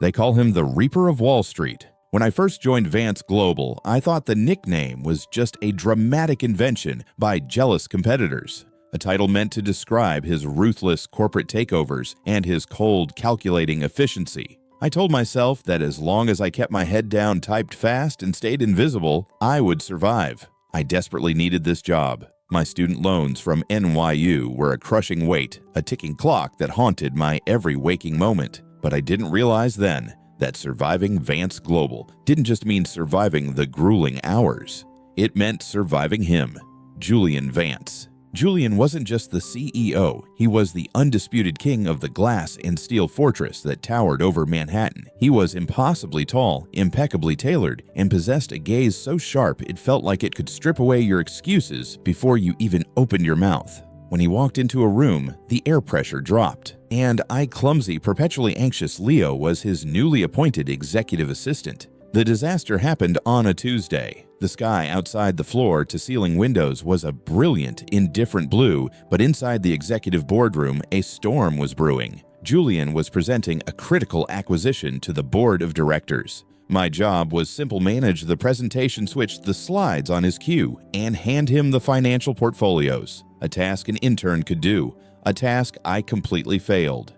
They call him the Reaper of Wall Street. When I first joined Vance Global, I thought the nickname was just a dramatic invention by jealous competitors, a title meant to describe his ruthless corporate takeovers and his cold, calculating efficiency. I told myself that as long as I kept my head down, typed fast, and stayed invisible, I would survive. I desperately needed this job. My student loans from NYU were a crushing weight, a ticking clock that haunted my every waking moment. But I didn't realize then that surviving Vance Global didn't just mean surviving the grueling hours. It meant surviving him, Julian Vance. Julian wasn't just the CEO, he was the undisputed king of the glass and steel fortress that towered over Manhattan. He was impossibly tall, impeccably tailored, and possessed a gaze so sharp it felt like it could strip away your excuses before you even opened your mouth. When he walked into a room, the air pressure dropped, and I, clumsy, perpetually anxious Leo was his newly appointed executive assistant. The disaster happened on a Tuesday. The sky outside the floor-to-ceiling windows was a brilliant, indifferent blue, but inside the executive boardroom, a storm was brewing. Julian was presenting a critical acquisition to the board of directors. My job was simple: manage the presentation, switch the slides on his cue, and hand him the financial portfolios. A task an intern could do, a task I completely failed.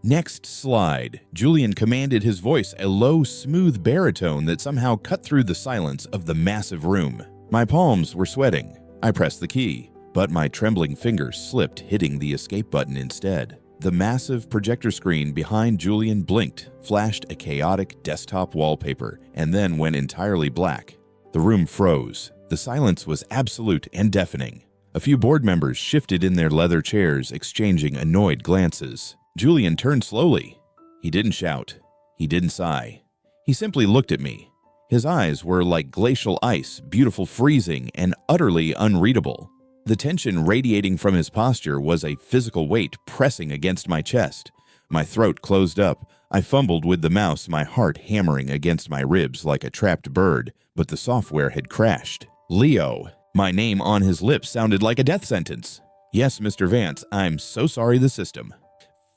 Next slide. Julian commanded, his voice a low, smooth baritone that somehow cut through the silence of the massive room. My palms were sweating. I pressed the key, but my trembling fingers slipped, hitting the escape button instead. The massive projector screen behind Julian blinked, flashed a chaotic desktop wallpaper, and then went entirely black. The room froze. The silence was absolute and deafening. A few board members shifted in their leather chairs, exchanging annoyed glances. Julian turned slowly. He didn't shout. He didn't sigh. He simply looked at me. His eyes were like glacial ice, beautiful, freezing, and utterly unreadable. The tension radiating from his posture was a physical weight pressing against my chest. My throat closed up. I fumbled with the mouse, my heart hammering against my ribs like a trapped bird, but the software had crashed. Leo. My name on his lips sounded like a death sentence. Yes, Mr. Vance, I'm so sorry, the system.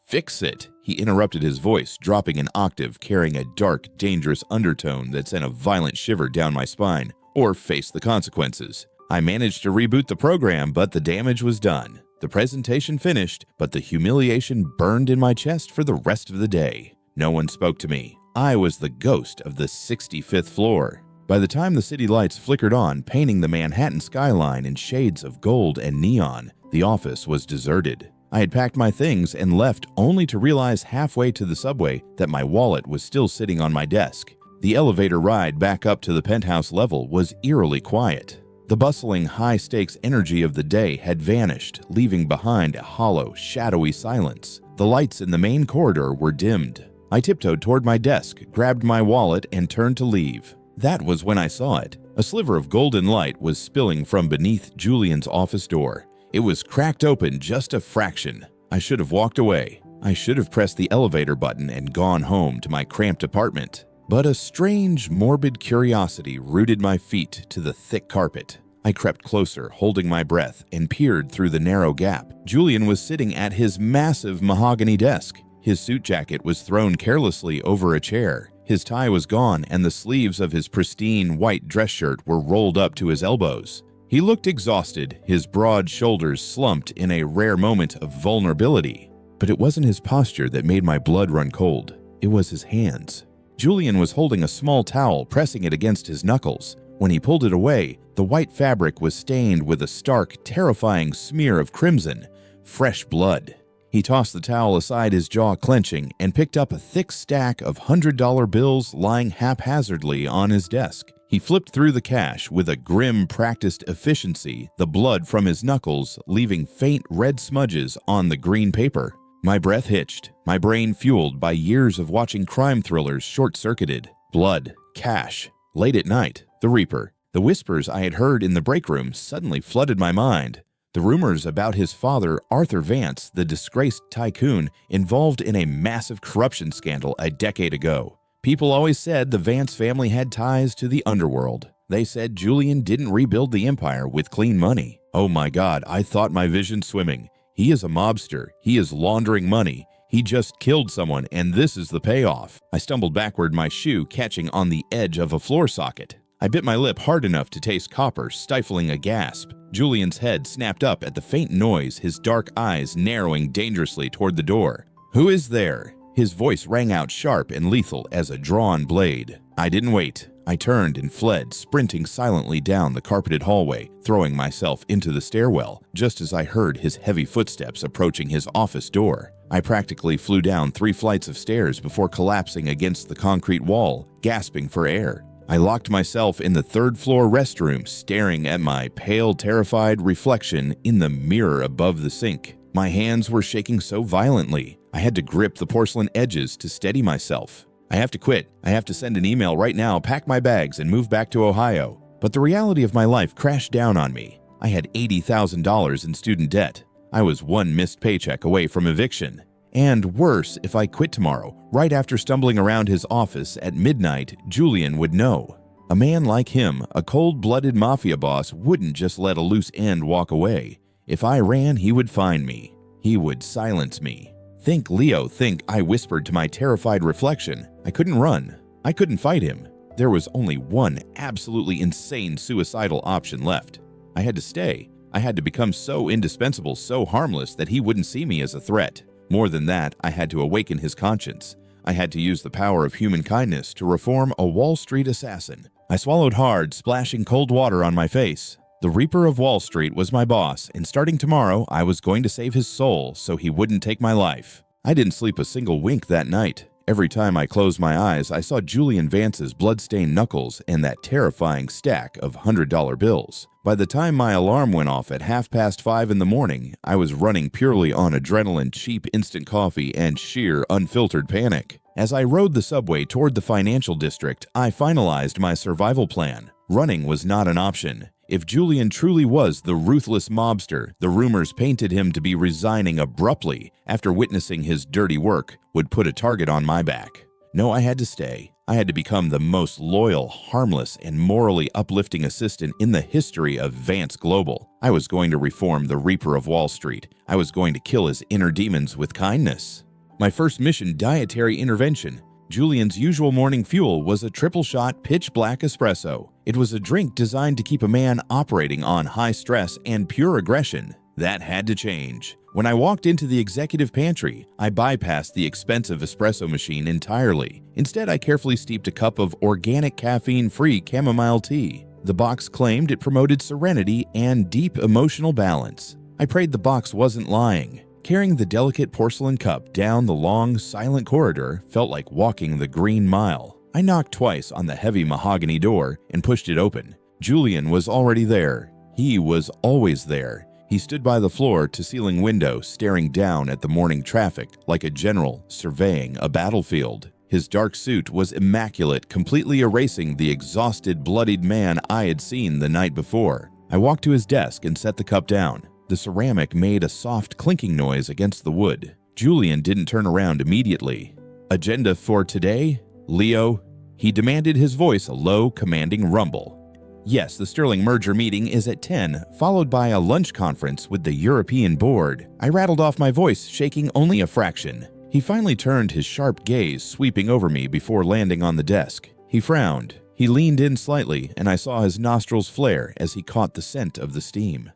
Fix it, he interrupted, his voice dropping an octave, carrying a dark, dangerous undertone that sent a violent shiver down my spine. Or face the consequences. I managed to reboot the program, but the damage was done. The presentation finished, but the humiliation burned in my chest for the rest of the day. No one spoke to me. I was the ghost of the 65th floor. By the time the city lights flickered on, painting the Manhattan skyline in shades of gold and neon, the office was deserted. I had packed my things and left only to realize halfway to the subway that my wallet was still sitting on my desk. The elevator ride back up to the penthouse level was eerily quiet. The bustling, high-stakes energy of the day had vanished, leaving behind a hollow, shadowy silence. The lights in the main corridor were dimmed. I tiptoed toward my desk, grabbed my wallet, and turned to leave. That was when I saw it. A sliver of golden light was spilling from beneath Julian's office door. It was cracked open just a fraction. I should have walked away. I should have pressed the elevator button and gone home to my cramped apartment. But a strange, morbid curiosity rooted my feet to the thick carpet. I crept closer, holding my breath, and peered through the narrow gap. Julian was sitting at his massive mahogany desk. His suit jacket was thrown carelessly over a chair. His tie was gone, and the sleeves of his pristine white dress shirt were rolled up to his elbows. He looked exhausted, his broad shoulders slumped in a rare moment of vulnerability. But it wasn't his posture that made my blood run cold. It was his hands. Julian was holding a small towel, pressing it against his knuckles. When he pulled it away, the white fabric was stained with a stark, terrifying smear of crimson, fresh blood. He tossed the towel aside, his jaw clenching, and picked up a thick stack of $100 bills lying haphazardly on his desk. He flipped through the cash with a grim, practiced efficiency, the blood from his knuckles leaving faint red smudges on the green paper. My breath hitched, my brain fueled by years of watching crime thrillers short-circuited. Blood, cash, late at night, the Reaper. The whispers I had heard in the break room suddenly flooded my mind. The rumors about his father, Arthur Vance, the disgraced tycoon, involved in a massive corruption scandal a decade ago. People always said the Vance family had ties to the underworld. They said Julian didn't rebuild the empire with clean money. Oh my God, I thought my vision swimming. He is a mobster. He is laundering money. He just killed someone, and this is the payoff. I stumbled backward, my shoe catching on the edge of a floor socket. I bit my lip hard enough to taste copper, stifling a gasp. Julian's head snapped up at the faint noise, his dark eyes narrowing dangerously toward the door. "Who is there?" His voice rang out sharp and lethal as a drawn blade. I didn't wait. I turned and fled, sprinting silently down the carpeted hallway, throwing myself into the stairwell, just as I heard his heavy footsteps approaching his office door. I practically flew down 3 flights of stairs before collapsing against the concrete wall, gasping for air. I locked myself in the 3rd-floor restroom, staring at my pale, terrified reflection in the mirror above the sink. My hands were shaking so violently, I had to grip the porcelain edges to steady myself. I have to quit. I have to send an email right now, pack my bags, and move back to Ohio. But the reality of my life crashed down on me. I had $80,000 in student debt. I was 1 missed paycheck away from eviction. And worse, if I quit tomorrow, right after stumbling around his office at midnight, Julian would know. A man like him, a cold-blooded mafia boss, wouldn't just let a loose end walk away. If I ran, he would find me. He would silence me. Think, Leo, think, I whispered to my terrified reflection. I couldn't run. I couldn't fight him. There was only one absolutely insane suicidal option left. I had to stay. I had to become so indispensable, so harmless that he wouldn't see me as a threat. More than that, I had to awaken his conscience. I had to use the power of human kindness to reform a Wall Street assassin. I swallowed hard, splashing cold water on my face. The Reaper of Wall Street was my boss, and starting tomorrow, I was going to save his soul so he wouldn't take my life. I didn't sleep a single wink that night. Every time I closed my eyes, I saw Julian Vance's blood-stained knuckles and that terrifying stack of $100 bills. By the time my alarm went off at 5:30 in the morning, I was running purely on adrenaline, cheap instant coffee, and sheer unfiltered panic. As I rode the subway toward the financial district, I finalized my survival plan. Running was not an option. If Julian truly was the ruthless mobster, the rumors painted him to be resigning abruptly after witnessing his dirty work would put a target on my back. No, I had to stay. I had to become the most loyal, harmless, and morally uplifting assistant in the history of Vance Global. I was going to reform the Reaper of Wall Street. I was going to kill his inner demons with kindness. My first mission, dietary intervention. Julian's usual morning fuel was a triple-shot pitch-black espresso. It was a drink designed to keep a man operating on high stress and pure aggression. That had to change. When I walked into the executive pantry, I bypassed the expensive espresso machine entirely. Instead, I carefully steeped a cup of organic caffeine-free chamomile tea. The box claimed it promoted serenity and deep emotional balance. I prayed the box wasn't lying. Carrying the delicate porcelain cup down the long, silent corridor felt like walking the Green Mile. I knocked twice on the heavy mahogany door and pushed it open. Julian was already there. He was always there. He stood by the floor-to-ceiling window, staring down at the morning traffic like a general surveying a battlefield. His dark suit was immaculate, completely erasing the exhausted, bloodied man I had seen the night before. I walked to his desk and set the cup down. The ceramic made a soft clinking noise against the wood. Julian didn't turn around immediately. "Agenda for today, Leo?" He demanded, his voice a low, commanding rumble. "Yes, the Sterling merger meeting is at 10, followed by a lunch conference with the European board." I rattled off my voice, shaking only a fraction. He finally turned his sharp gaze, sweeping over me before landing on the desk. He frowned. He leaned in slightly, and I saw his nostrils flare as he caught the scent of the steam.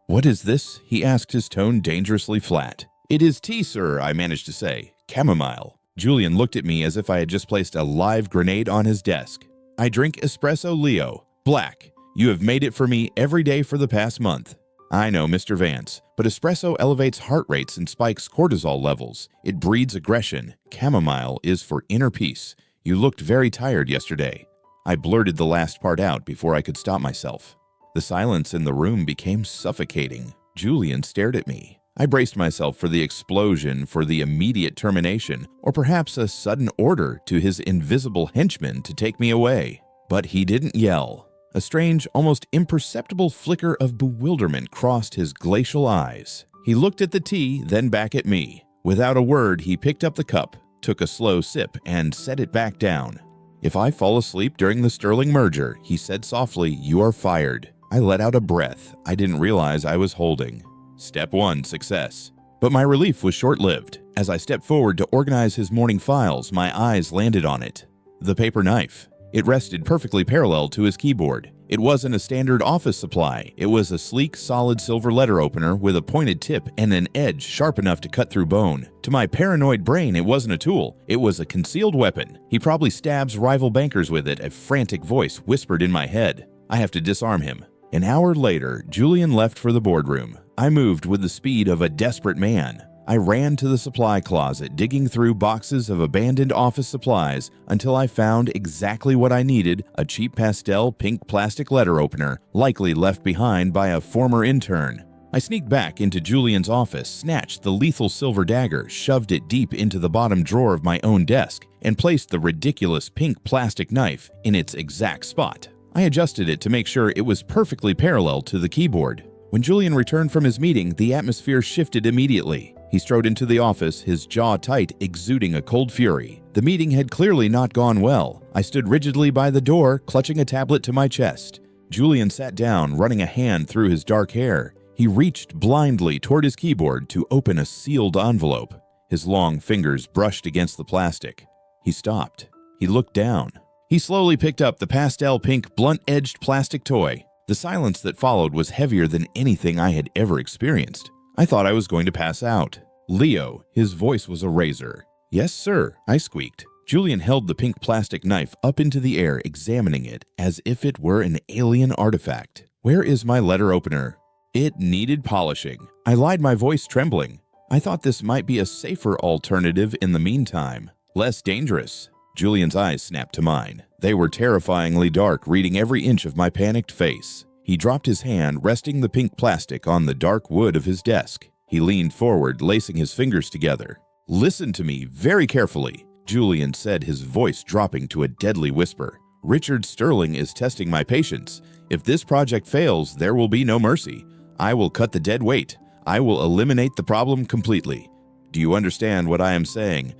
"What is this?" he asked, his tone dangerously flat. "It is tea, sir," I managed to say. "Chamomile." Julian looked at me as if I had just placed a live grenade on his desk. "I drink espresso, Leo. Black. You have made it for me every day for the past month." "I know, Mr. Vance, but espresso elevates heart rates and spikes cortisol levels. It breeds aggression. Chamomile is for inner peace. You looked very tired yesterday." I blurted the last part out before I could stop myself. The silence in the room became suffocating. Julian stared at me. I braced myself for the explosion, for the immediate termination, or perhaps a sudden order to his invisible henchman to take me away. But he didn't yell. A strange, almost imperceptible flicker of bewilderment crossed his glacial eyes. He looked at the tea, then back at me. Without a word, he picked up the cup, took a slow sip, and set it back down. "If I fall asleep during the Sterling merger," he said softly, "you are fired." I let out a breath I didn't realize I was holding. Step 1, success. But my relief was short-lived. As I stepped forward to organize his morning files, my eyes landed on it. The paper knife. It rested perfectly parallel to his keyboard. It wasn't a standard office supply. It was a sleek, solid silver letter opener with a pointed tip and an edge sharp enough to cut through bone. To my paranoid brain, it wasn't a tool. It was a concealed weapon. He probably stabs rival bankers with it, a frantic voice whispered in my head. I have to disarm him. An hour later, Julian left for the boardroom. I moved with the speed of a desperate man. I ran to the supply closet, digging through boxes of abandoned office supplies until I found exactly what I needed, a cheap pastel pink plastic letter opener, likely left behind by a former intern. I sneaked back into Julian's office, snatched the lethal silver dagger, shoved it deep into the bottom drawer of my own desk, and placed the ridiculous pink plastic knife in its exact spot. I adjusted it to make sure it was perfectly parallel to the keyboard. When Julian returned from his meeting, the atmosphere shifted immediately. He strode into the office, his jaw tight, exuding a cold fury. The meeting had clearly not gone well. I stood rigidly by the door, clutching a tablet to my chest. Julian sat down, running a hand through his dark hair. He reached blindly toward his keyboard to open a sealed envelope. His long fingers brushed against the plastic. He stopped. He looked down. He slowly picked up the pastel pink, blunt-edged plastic toy. The silence that followed was heavier than anything I had ever experienced. I thought I was going to pass out. Leo, his voice was a razor. Yes, sir, I squeaked. Julian held the pink plastic knife up into the air, examining it as if it were an alien artifact. Where is my letter opener? It needed polishing. I lied, my voice trembling. I thought this might be a safer alternative in the meantime. Less dangerous. Julian's eyes snapped to mine. They were terrifyingly dark, reading every inch of my panicked face. He dropped his hand, resting the pink plastic on the dark wood of his desk. He leaned forward, lacing his fingers together. Listen to me very carefully, Julian said, his voice dropping to a deadly whisper. Richard Sterling is testing my patience. If this project fails, there will be no mercy. I will cut the dead weight. I will eliminate the problem completely. Do you understand what I am saying?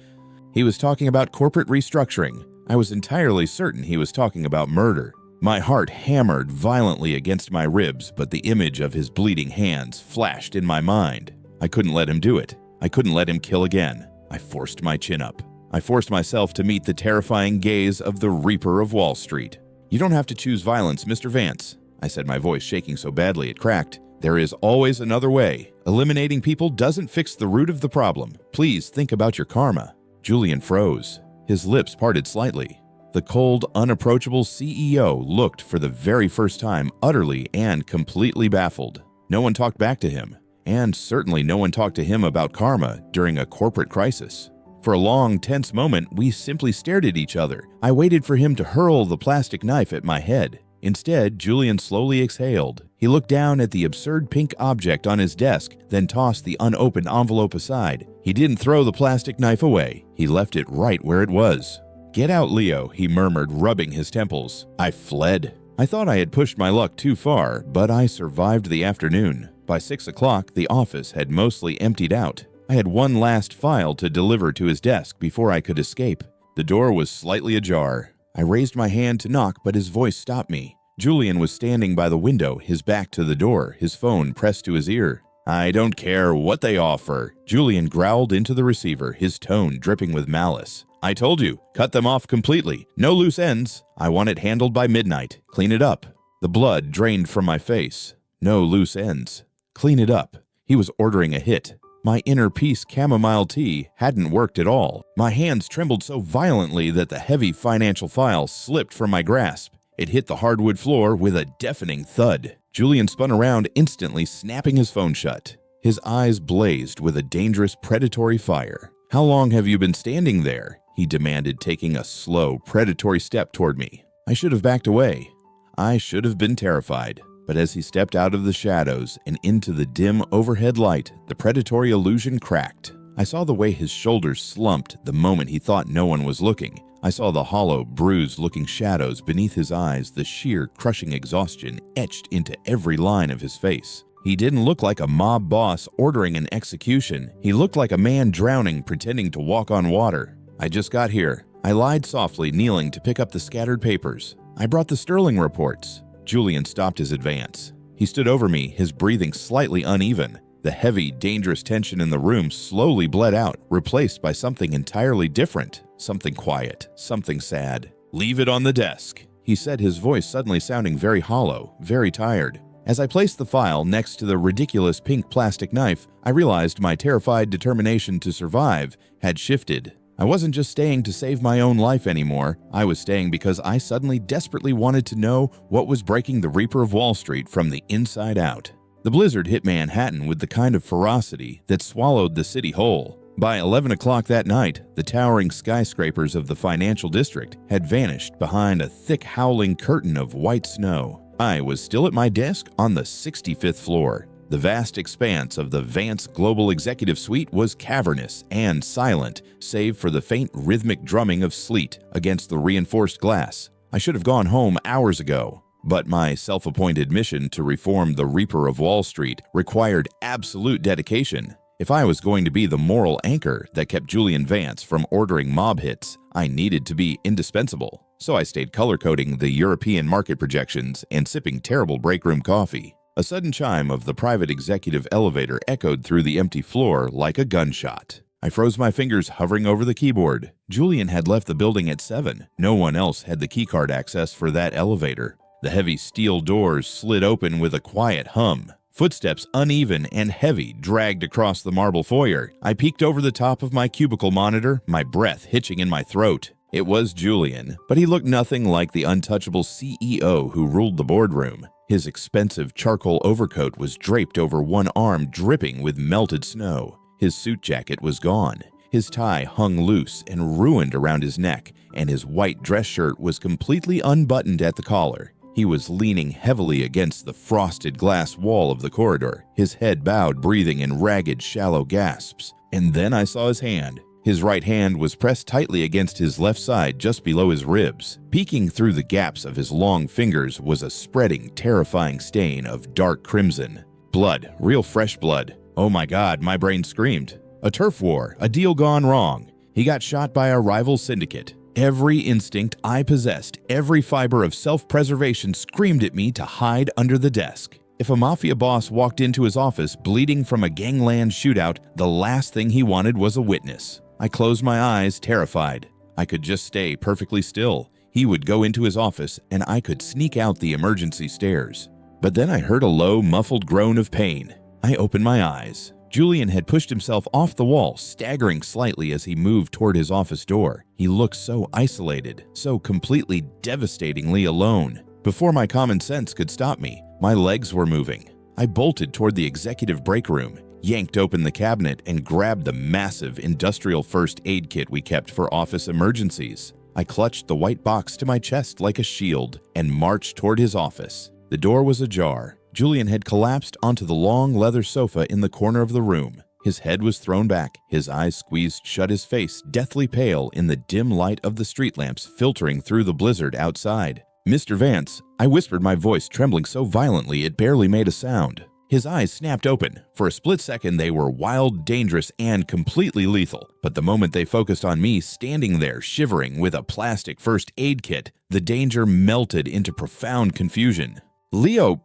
He was talking about corporate restructuring. I was entirely certain he was talking about murder. My heart hammered violently against my ribs, but the image of his bleeding hands flashed in my mind. I couldn't let him do it. I couldn't let him kill again. I forced my chin up. I forced myself to meet the terrifying gaze of the Reaper of Wall Street. You don't have to choose violence, Mr. Vance, I said, my voice shaking so badly it cracked. There is always another way. Eliminating people doesn't fix the root of the problem. Please think about your karma. Julian froze. His lips parted slightly. The cold, unapproachable CEO looked for the very first time utterly and completely baffled. No one talked back to him, and certainly no one talked to him about karma during a corporate crisis. For a long, tense moment, we simply stared at each other. I waited for him to hurl the plastic knife at my head. Instead, Julian slowly exhaled. He looked down at the absurd pink object on his desk, then tossed the unopened envelope aside. He didn't throw the plastic knife away. He left it right where it was. Get out, Leo, he murmured, rubbing his temples. I fled. I thought I had pushed my luck too far, but I survived the afternoon. By 6 o'clock, the office had mostly emptied out. I had one last file to deliver to his desk before I could escape. The door was slightly ajar. I raised my hand to knock, but his voice stopped me. Julian was standing by the window, his back to the door, his phone pressed to his ear. I don't care what they offer. Julian growled into the receiver, his tone dripping with malice. I told you, cut them off completely. No loose ends. I want it handled by midnight. Clean it up. The blood drained from my face. No loose ends. Clean it up. He was ordering a hit. My inner peace chamomile tea hadn't worked at all. My hands trembled so violently that the heavy financial file slipped from my grasp. It hit the hardwood floor with a deafening thud. Julian spun around, instantly snapping his phone shut. His eyes blazed with a dangerous predatory fire. How long have you been standing there? He demanded, taking a slow, predatory step toward me. I should have backed away. I should have been terrified. But as he stepped out of the shadows and into the dim overhead light, the predatory illusion cracked. I saw the way his shoulders slumped the moment he thought no one was looking. I saw the hollow, bruised-looking shadows beneath his eyes, the sheer, crushing exhaustion etched into every line of his face. He didn't look like a mob boss ordering an execution. He looked like a man drowning, pretending to walk on water. I just got here. I lied softly, kneeling to pick up the scattered papers. I brought the Sterling reports. Julian stopped his advance. He stood over me, his breathing slightly uneven. The heavy, dangerous tension in the room slowly bled out, replaced by something entirely different. Something quiet, something sad. "Leave it on the desk," he said, his voice suddenly sounding very hollow, very tired. As I placed the file next to the ridiculous pink plastic knife, I realized my terrified determination to survive had shifted. I wasn't just staying to save my own life anymore. I was staying because I suddenly desperately wanted to know what was breaking the Reaper of Wall Street from the inside out. The blizzard hit Manhattan with the kind of ferocity that swallowed the city whole. By 11 o'clock that night, the towering skyscrapers of the financial district had vanished behind a thick howling curtain of white snow. I was still at my desk on the 65th floor. The vast expanse of the Vance Global Executive Suite was cavernous and silent, save for the faint rhythmic drumming of sleet against the reinforced glass. I should have gone home hours ago. But my self-appointed mission to reform the Reaper of Wall Street required absolute dedication. If I was going to be the moral anchor that kept Julian Vance from ordering mob hits, I needed to be indispensable. So I stayed color-coding the European market projections and sipping terrible break-room coffee. A sudden chime of the private executive elevator echoed through the empty floor like a gunshot. I froze my fingers hovering over the keyboard. Julian had left the building at 7. No one else had the keycard access for that elevator. The heavy steel doors slid open with a quiet hum. Footsteps, uneven and heavy, dragged across the marble foyer. I peeked over the top of my cubicle monitor, my breath hitching in my throat. It was Julian, but he looked nothing like the untouchable CEO who ruled the boardroom. His expensive charcoal overcoat was draped over one arm, dripping with melted snow. His suit jacket was gone. His tie hung loose and ruined around his neck, and his white dress shirt was completely unbuttoned at the collar. He was leaning heavily against the frosted glass wall of the corridor, his head bowed, breathing in ragged, shallow gasps. And then I saw his hand. His right hand was pressed tightly against his left side just below his ribs. Peeking through the gaps of his long fingers was a spreading, terrifying stain of dark crimson. Blood, real fresh blood. Oh my God, my brain screamed. A turf war, a deal gone wrong. He got shot by a rival syndicate. Every instinct I possessed, every fiber of self-preservation screamed at me to hide under the desk. If a mafia boss walked into his office bleeding from a gangland shootout, the last thing he wanted was a witness. I closed my eyes, terrified. I could just stay perfectly still. He would go into his office, and I could sneak out the emergency stairs. But then I heard a low, muffled groan of pain. I opened my eyes. Julian had pushed himself off the wall, staggering slightly as he moved toward his office door. He looked so isolated, so completely devastatingly alone. Before my common sense could stop me, my legs were moving. I bolted toward the executive break room, yanked open the cabinet, and grabbed the massive industrial first aid kit we kept for office emergencies. I clutched the white box to my chest like a shield and marched toward his office. The door was ajar. Julian had collapsed onto the long leather sofa in the corner of the room. His head was thrown back, his eyes squeezed shut, his face deathly pale in the dim light of the street lamps filtering through the blizzard outside. "Mr. Vance," I whispered, my voice trembling so violently it barely made a sound. His eyes snapped open. For a split second they were wild, dangerous, and completely lethal. But the moment they focused on me standing there shivering with a plastic first aid kit, the danger melted into profound confusion. "Leo,"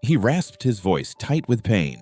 he rasped, his voice tight with pain.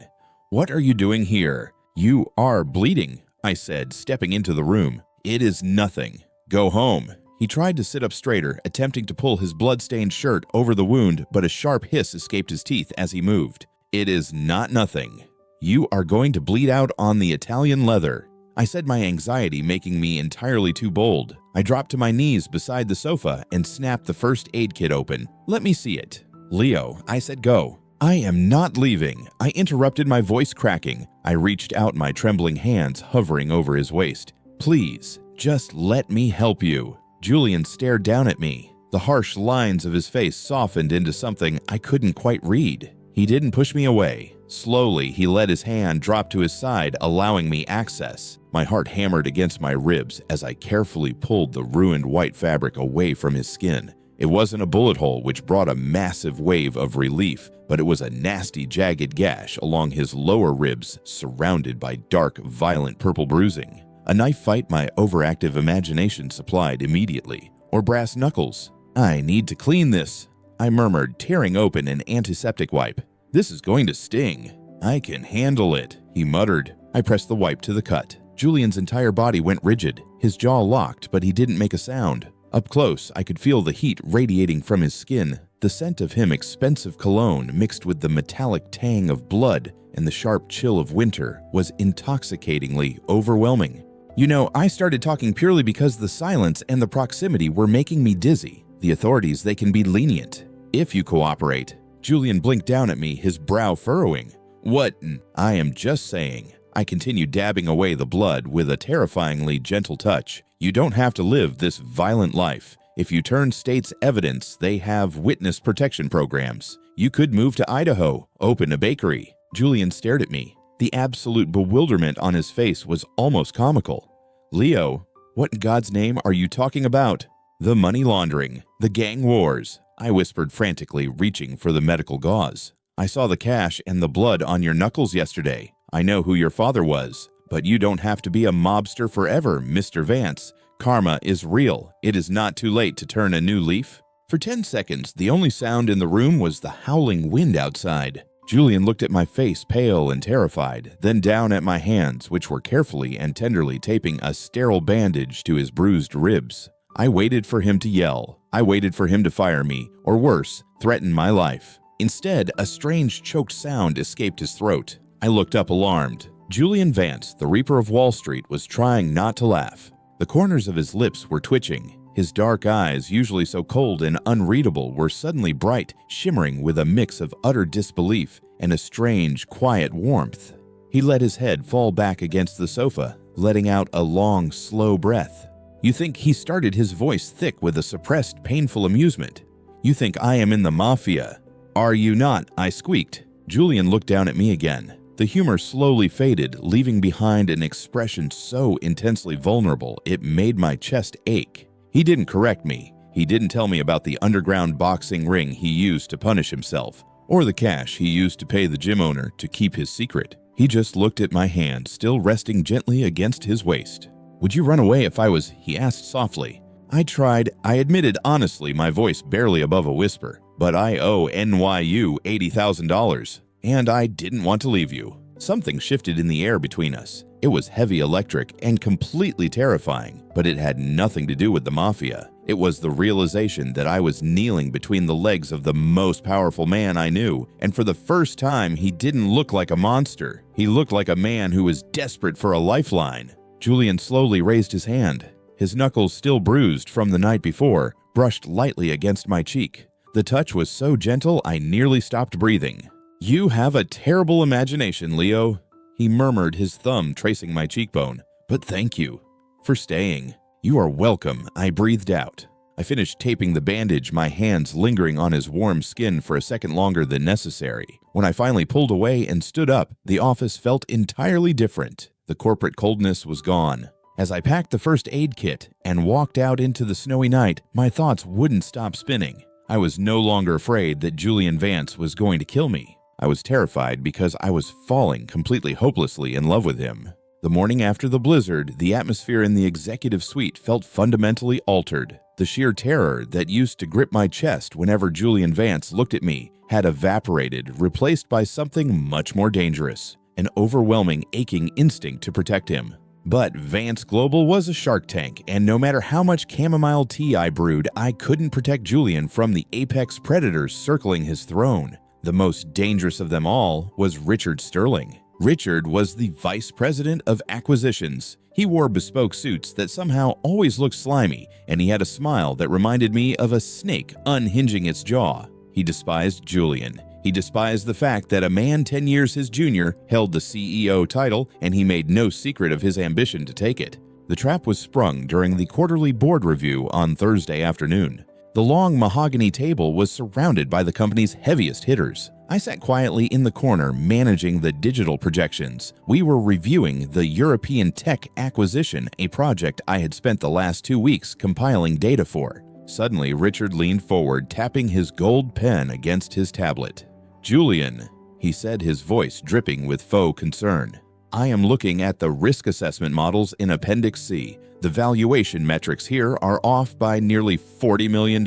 "What are you doing here?" "You are bleeding," I said, stepping into the room. "It is nothing. Go home." He tried to sit up straighter, attempting to pull his blood-stained shirt over the wound, but a sharp hiss escaped his teeth as he moved. "It is not nothing. You are going to bleed out on the Italian leather," I said, my anxiety making me entirely too bold. I dropped to my knees beside the sofa and snapped the first aid kit open. "Let me see it." "Leo," I said, "go." "I am not leaving," I interrupted, my voice cracking. I reached out, my trembling hands hovering over his waist. "Please, just let me help you." Julian stared down at me. The harsh lines of his face softened into something I couldn't quite read. He didn't push me away. Slowly, he let his hand drop to his side, allowing me access. My heart hammered against my ribs as I carefully pulled the ruined white fabric away from his skin. It wasn't a bullet hole which brought a massive wave of relief, but it was a nasty, jagged gash along his lower ribs, surrounded by dark, violent purple bruising. A knife fight my overactive imagination supplied immediately, or brass knuckles. "I need to clean this," I murmured, tearing open an antiseptic wipe. "This is going to sting." "I can handle it," he muttered. I pressed the wipe to the cut. Julian's entire body went rigid. His jaw locked, but he didn't make a sound. Up close, I could feel the heat radiating from his skin. The scent of him expensive cologne mixed with the metallic tang of blood and the sharp chill of winter was intoxicatingly overwhelming. You know, I started talking purely because the silence and the proximity were making me dizzy. The authorities, they can be lenient if you cooperate. Julian blinked down at me, his brow furrowing. "What?" "I am just saying." I continued dabbing away the blood with a terrifyingly gentle touch. "You don't have to live this violent life. If you turn state's evidence, they have witness protection programs. You could move to Idaho, open a bakery." Julian stared at me. The absolute bewilderment on his face was almost comical. "Leo, what in God's name are you talking about?" "The money laundering, the gang wars," I whispered frantically, reaching for the medical gauze. "I saw the cash and the blood on your knuckles yesterday. I know who your father was. But you don't have to be a mobster forever, Mr. Vance. Karma is real. It is not too late to turn a new leaf." For 10 seconds, the only sound in the room was the howling wind outside. Julian looked at my face, pale and terrified, then down at my hands, which were carefully and tenderly taping a sterile bandage to his bruised ribs. I waited for him to yell. I waited for him to fire me, or worse, threaten my life. Instead, a strange choked sound escaped his throat. I looked up alarmed. Julian Vance, the Reaper of Wall Street, was trying not to laugh. The corners of his lips were twitching. His dark eyes, usually so cold and unreadable, were suddenly bright, shimmering with a mix of utter disbelief and a strange, quiet warmth. He let his head fall back against the sofa, letting out a long, slow breath. "You think," he started, his voice thick with a suppressed, painful amusement. "You think I am in the mafia. Are you not?" I squeaked. Julian looked down at me again. The humor slowly faded, leaving behind an expression so intensely vulnerable it made my chest ache. He didn't correct me. He didn't tell me about the underground boxing ring he used to punish himself, or the cash he used to pay the gym owner to keep his secret. He just looked at my hand, still resting gently against his waist. "Would you run away if I was?" he asked softly. I tried. I admitted honestly, my voice barely above a whisper. "But I owe NYU $80,000. And I didn't want to leave you." Something shifted in the air between us. It was heavy electric and completely terrifying, but it had nothing to do with the mafia. It was the realization that I was kneeling between the legs of the most powerful man I knew, and for the first time, he didn't look like a monster. He looked like a man who was desperate for a lifeline. Julian slowly raised his hand. His knuckles, still bruised from the night before, brushed lightly against my cheek. The touch was so gentle, I nearly stopped breathing. "You have a terrible imagination, Leo," he murmured, his thumb tracing my cheekbone. "But thank you for staying." "You are welcome," I breathed out. I finished taping the bandage, my hands lingering on his warm skin for a second longer than necessary. When I finally pulled away and stood up, the office felt entirely different. The corporate coldness was gone. As I packed the first aid kit and walked out into the snowy night, my thoughts wouldn't stop spinning. I was no longer afraid that Julian Vance was going to kill me. I was terrified because I was falling completely hopelessly in love with him. The morning after the blizzard, the atmosphere in the executive suite felt fundamentally altered. The sheer terror that used to grip my chest whenever Julian Vance looked at me had evaporated, replaced by something much more dangerous, an overwhelming, aching instinct to protect him. But Vance Global was a shark tank, and no matter how much chamomile tea I brewed, I couldn't protect Julian from the apex predators circling his throne. The most dangerous of them all was Richard Sterling. Richard was the vice president of acquisitions. He wore bespoke suits that somehow always looked slimy, and he had a smile that reminded me of a snake unhinging its jaw. He despised Julian. He despised the fact that a man 10 years his junior held the CEO title, and he made no secret of his ambition to take it. The trap was sprung during the quarterly board review on Thursday afternoon. The long mahogany table was surrounded by the company's heaviest hitters. I sat quietly in the corner managing the digital projections. We were reviewing the European tech acquisition, a project I had spent the last 2 weeks compiling data for. Suddenly, Richard leaned forward, tapping his gold pen against his tablet. "Julian," he said, his voice dripping with faux concern. "I am looking at the risk assessment models in Appendix C. The valuation metrics here are off by nearly $40 million.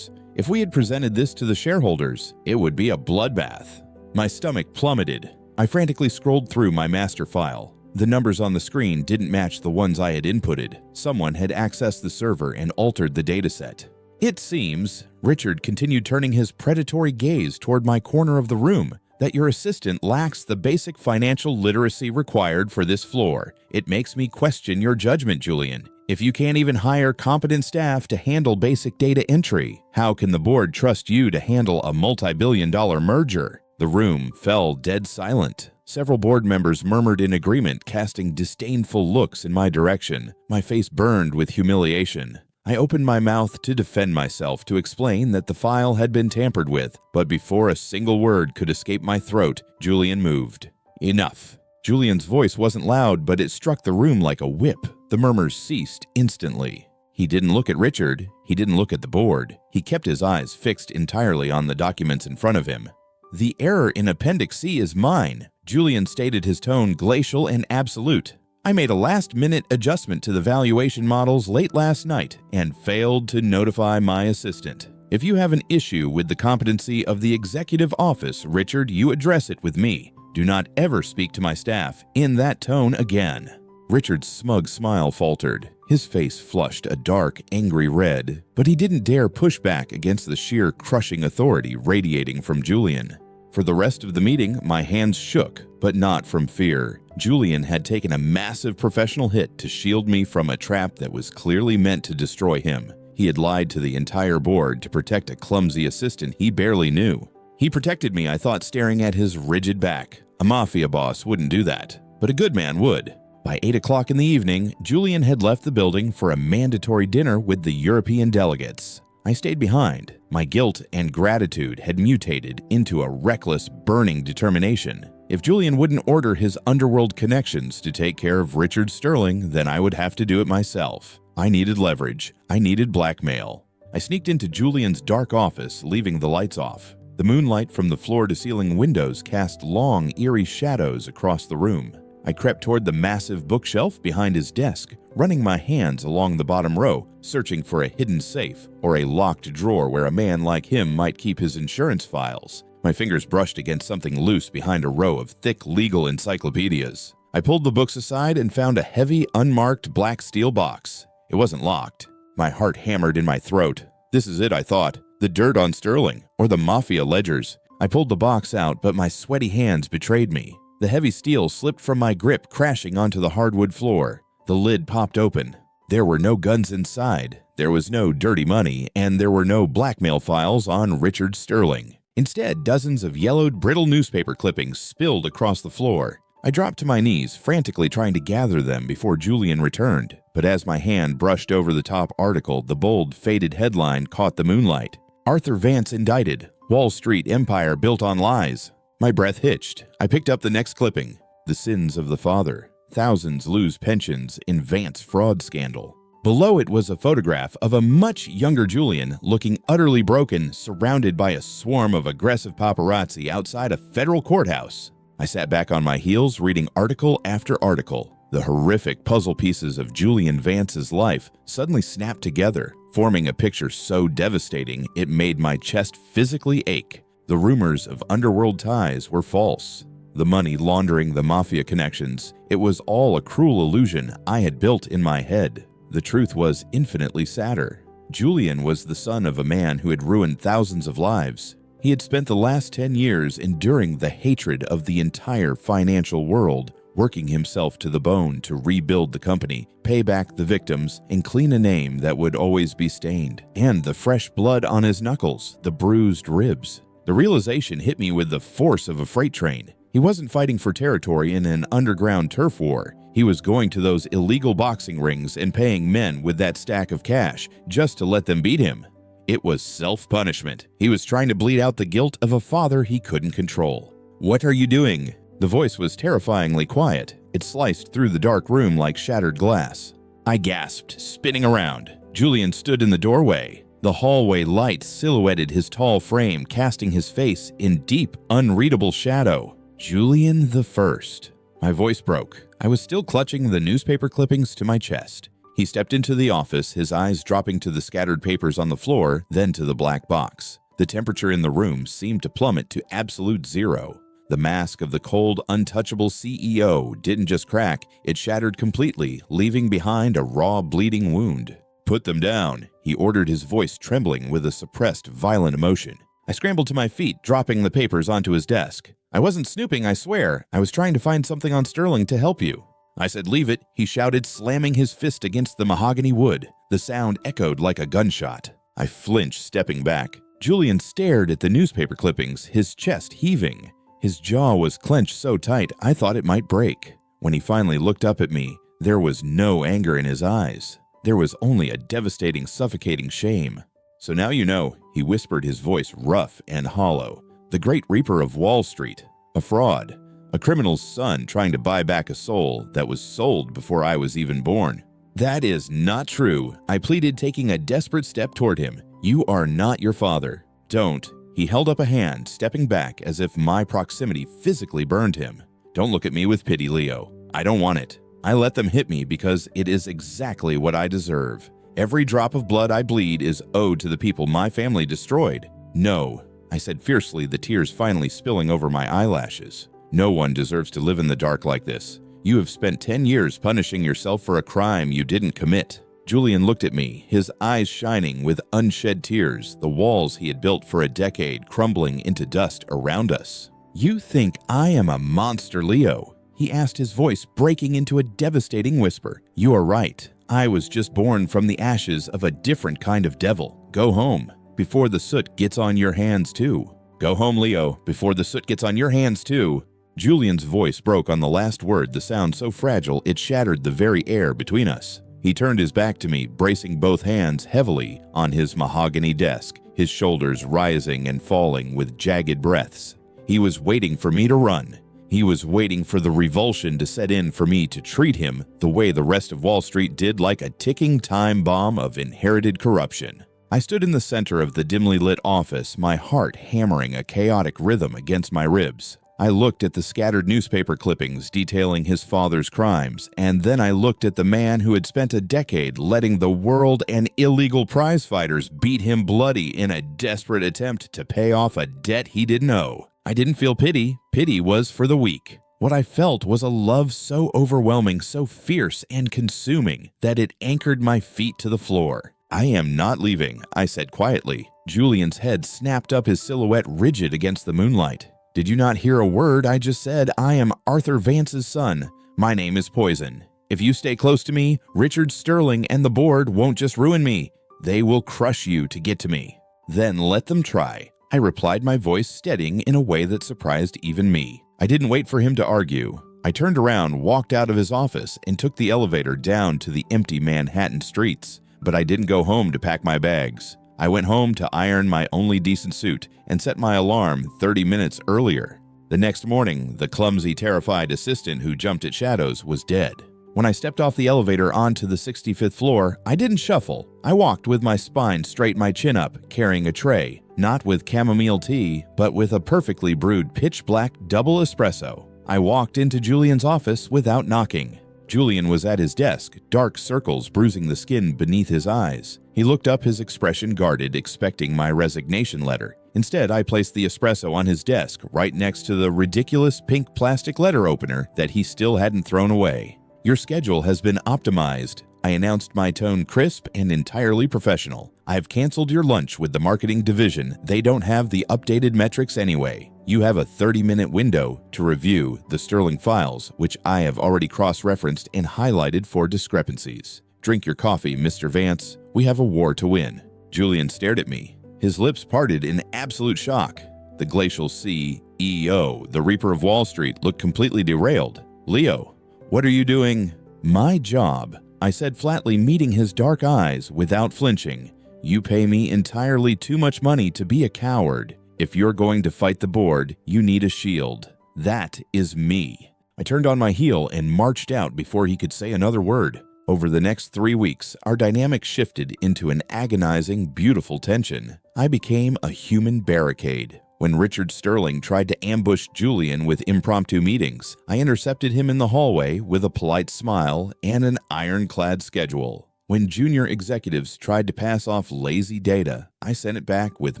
If we had presented this to the shareholders, it would be a bloodbath." My stomach plummeted. I frantically scrolled through my master file. The numbers on the screen didn't match the ones I had inputted. Someone had accessed the server and altered the dataset. It seems, Richard continued, turning his predatory gaze toward my corner of the room, that your assistant lacks the basic financial literacy required for this floor. It makes me question your judgment, Julian. If you can't even hire competent staff to handle basic data entry, how can the board trust you to handle a multi-billion-dollar merger? The room fell dead silent. Several board members murmured in agreement, casting disdainful looks in my direction. My face burned with humiliation. I opened my mouth to defend myself, to explain that the file had been tampered with, but before a single word could escape my throat, Julian moved. Enough. Julian's voice wasn't loud, but it struck the room like a whip. The murmurs ceased instantly. He didn't look at Richard. He didn't look at the board. He kept his eyes fixed entirely on the documents in front of him. The error in Appendix C is mine, Julian stated, his tone glacial and absolute. I made a last-minute adjustment to the valuation models late last night and failed to notify my assistant. If you have an issue with the competency of the executive office, Richard, you address it with me. Do not ever speak to my staff in that tone again. Richard's smug smile faltered. His face flushed a dark, angry red, but he didn't dare push back against the sheer crushing authority radiating from Julian. For the rest of the meeting, my hands shook, but not from fear. Julian had taken a massive professional hit to shield me from a trap that was clearly meant to destroy him. He had lied to the entire board to protect a clumsy assistant he barely knew. He protected me, I thought, staring at his rigid back. A mafia boss wouldn't do that, but a good man would. By 8 o'clock in the evening, Julian had left the building for a mandatory dinner with the European delegates. I stayed behind. My guilt and gratitude had mutated into a reckless, burning determination. If Julian wouldn't order his underworld connections to take care of Richard Sterling, then I would have to do it myself. I needed leverage. I needed blackmail. I sneaked into Julian's dark office, leaving the lights off. The moonlight from the floor-to-ceiling windows cast long, eerie shadows across the room. I crept toward the massive bookshelf behind his desk, running my hands along the bottom row, searching for a hidden safe or a locked drawer where a man like him might keep his insurance files. My fingers brushed against something loose behind a row of thick legal encyclopedias. I pulled the books aside and found a heavy, unmarked black steel box. It wasn't locked. My heart hammered in my throat. This is it, I thought. The dirt on Sterling, or the mafia ledgers. I pulled the box out, but my sweaty hands betrayed me. The heavy steel slipped from my grip, crashing onto the hardwood floor. The lid popped open. There were no guns inside. There was no dirty money, and there were no blackmail files on Richard Sterling. Instead, dozens of yellowed, brittle newspaper clippings spilled across the floor. I dropped to my knees, frantically trying to gather them before Julian returned. But as my hand brushed over the top article, the bold, faded headline caught the moonlight. Arthur Vance indicted. Wall Street empire built on lies. My breath hitched. I picked up the next clipping. The sins of the father. Thousands lose pensions in Vance fraud scandal. Below it was a photograph of a much younger Julian, looking utterly broken, surrounded by a swarm of aggressive paparazzi outside a federal courthouse. I sat back on my heels, reading article after article. The horrific puzzle pieces of Julian Vance's life suddenly snapped together, forming a picture so devastating it made my chest physically ache. The rumors of underworld ties were false. The money laundering, the mafia connections, it was all a cruel illusion I had built in my head. The truth was infinitely sadder. Julian was the son of a man who had ruined thousands of lives. He had spent the last 10 years enduring the hatred of the entire financial world, working himself to the bone to rebuild the company, pay back the victims, and clean a name that would always be stained. And the fresh blood on his knuckles, the bruised ribs. The realization hit me with the force of a freight train. He wasn't fighting for territory in an underground turf war. He was going to those illegal boxing rings and paying men with that stack of cash just to let them beat him. It was self-punishment. He was trying to bleed out the guilt of a father he couldn't control. "What are you doing?" The voice was terrifyingly quiet. It sliced through the dark room like shattered glass. I gasped, spinning around. Julian stood in the doorway. The hallway light silhouetted his tall frame, casting his face in deep, unreadable shadow. Julian the First. My voice broke. I was still clutching the newspaper clippings to my chest. He stepped into the office, his eyes dropping to the scattered papers on the floor, then to the black box. The temperature in the room seemed to plummet to absolute zero. The mask of the cold, untouchable CEO didn't just crack, it shattered completely, leaving behind a raw, bleeding wound. "Put them down," he ordered, his voice trembling with a suppressed, violent emotion. I scrambled to my feet, dropping the papers onto his desk. "I wasn't snooping, I swear. I was trying to find something on Sterling to help you." I said, "Leave it," he shouted, slamming his fist against the mahogany wood. The sound echoed like a gunshot. I flinched, stepping back. Julian stared at the newspaper clippings, his chest heaving. His jaw was clenched so tight I thought it might break. When he finally looked up at me, there was no anger in his eyes. There was only a devastating, suffocating shame. "So now you know," he whispered, his voice rough and hollow. "The Great Reaper of Wall Street. A fraud. A criminal's son trying to buy back a soul that was sold before I was even born." "That is not true," I pleaded, taking a desperate step toward him. "You are not your father. Don't." He held up a hand, stepping back as if my proximity physically burned him. "Don't look at me with pity, Leo. I don't want it. I let them hit me because it is exactly what I deserve. Every drop of blood I bleed is owed to the people my family destroyed." "No," I said fiercely, the tears finally spilling over my eyelashes. "No one deserves to live in the dark like this. You have spent 10 years punishing yourself for a crime you didn't commit." Julian looked at me, his eyes shining with unshed tears, the walls he had built for a decade crumbling into dust around us. "You think I am a monster, Leo?" he asked, his voice breaking into a devastating whisper. "You are right. I was just born from the ashes of a different kind of devil. Go home, before the soot gets on your hands too. Go home, Leo, before the soot gets on your hands too." Julian's voice broke on the last word, the sound so fragile it shattered the very air between us. He turned his back to me, bracing both hands heavily on his mahogany desk, his shoulders rising and falling with jagged breaths. He was waiting for me to run. He was waiting for the revulsion to set in for me to treat him the way the rest of Wall Street did, like a ticking time bomb of inherited corruption. I stood in the center of the dimly lit office, my heart hammering a chaotic rhythm against my ribs. I looked at the scattered newspaper clippings detailing his father's crimes, and then I looked at the man who had spent a decade letting the world and illegal prize-fighters beat him bloody in a desperate attempt to pay off a debt he didn't owe. I didn't feel pity. Pity was for the weak. What I felt was a love so overwhelming, so fierce and consuming, that it anchored my feet to the floor. "I am not leaving," I said quietly. Julian's head snapped up, his silhouette rigid against the moonlight. "Did you not hear a word I just said? I am Arthur Vance's son. My name is Poison. If you stay close to me, Richard Sterling and the board won't just ruin me. They will crush you to get to me." "Then let them try," I replied, my voice steadying in a way that surprised even me. I didn't wait for him to argue. I turned around, walked out of his office, and took the elevator down to the empty Manhattan streets. But I didn't go home to pack my bags. I went home to iron my only decent suit and set my alarm 30 minutes earlier. The next morning, the clumsy, terrified assistant who jumped at shadows was dead. When I stepped off the elevator onto the 65th floor, I didn't shuffle. I walked with my spine straight, my chin up, carrying a tray, not with chamomile tea, but with a perfectly brewed pitch-black double espresso. I walked into Julian's office without knocking. Julian was at his desk, dark circles bruising the skin beneath his eyes. He looked up, his expression guarded, expecting my resignation letter. Instead, I placed the espresso on his desk, right next to the ridiculous pink plastic letter opener that he still hadn't thrown away. "Your schedule has been optimized," I announced, my tone crisp and entirely professional. "I've canceled your lunch with the marketing division. They don't have the updated metrics anyway. You have a 30-minute window to review the Sterling files, which I have already cross-referenced and highlighted for discrepancies. Drink your coffee, Mr. Vance. We have a war to win." Julian stared at me. His lips parted in absolute shock. The glacial CEO, the Reaper of Wall Street, looked completely derailed. "Leo, what are you doing?" "My job," I said flatly, meeting his dark eyes without flinching. "You pay me entirely too much money to be a coward. If you're going to fight the board, you need a shield. That is me." I turned on my heel and marched out before he could say another word. Over the next 3 weeks, our dynamic shifted into an agonizing, beautiful tension. I became a human barricade. When Richard Sterling tried to ambush Julian with impromptu meetings, I intercepted him in the hallway with a polite smile and an ironclad schedule. When junior executives tried to pass off lazy data, I sent it back with